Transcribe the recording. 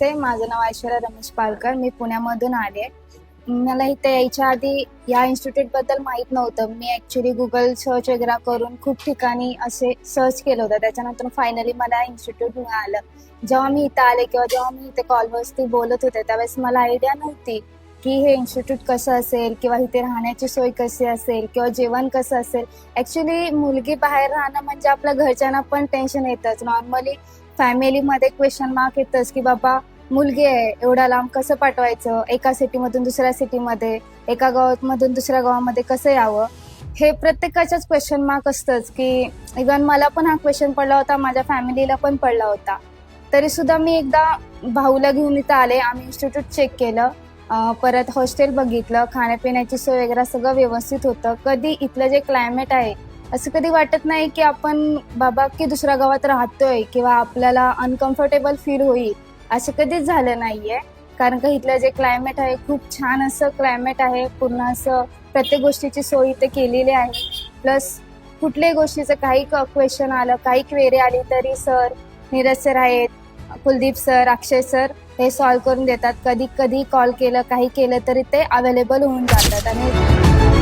नमस्ते, माझं नाव ऐश्वर्या रमेश पालकर. मी पुण्यामधून आले. मला इथे यायच्या आधी या इन्स्टिट्यूटबद्दल माहीत नव्हतं. मी ॲक्च्युली गुगल सर्च वगैरे करून खूप ठिकाणी असे सर्च केलं होतं. त्याच्यानंतर फायनली मला इन्स्टिट्यूट मिळालं. जेव्हा मी इथं आले किंवा जेव्हा मी इथे कॉलवरती बोलत होते त्यावेळेस मला आयडिया नव्हती की हे इन्स्टिट्यूट कसं असेल किंवा इथे राहण्याची सोय कशी असेल किंवा जेवण कसं असेल. ॲक्च्युली मुलगी बाहेर राहणं म्हणजे आपल्या घरच्यांना पण टेन्शन येतंच. नॉर्मली फॅमिलीमध्ये क्वेश्चन मार्क येतंच की बाबा मुलगी आहे, एवढा लांब कसं पाठवायचं, एका सिटीमधून दुसऱ्या सिटीमध्ये, एका गावामधून दुसऱ्या गावामध्ये कसं यावं, हे प्रत्येकाच्याच क्वेश्चन मार्क असतंच. की इव्हन मला पण हा क्वेश्चन पडला होता, माझ्या फॅमिलीला पण पडला होता. तरीसुद्धा मी एकदा भाऊला घेऊन इथं आले. आम्ही इन्स्टिट्यूट चेक केलं, परत हॉस्टेल बघितलं, खाण्यापिण्याची सोय वगैरे सगळं व्यवस्थित होतं. कधी इथलं जे क्लायमेट आहे असं कधी वाटत नाही की आपण बाबा की दुसऱ्या गावात राहतोय किंवा आपल्याला अनकम्फर्टेबल फील होईल, असं कधीच झालं नाहीये. कारण का इथलं जे क्लायमेट आहे खूप छान असं क्लायमेट आहे. पूर्ण असं प्रत्येक गोष्टीची सोय इथे केलेली आहे. प्लस कुठल्याही गोष्टीचं काही क्वेश्चन आलं, काही क्वेरी आली तरी सर, नीरज सर आहेत, कुलदीप सर, अक्षय सर हे सॉल्व्ह करून देतात. कधी कधी कॉल केलं, काही केलं तरी ते अवेलेबल होऊन जातात. आणि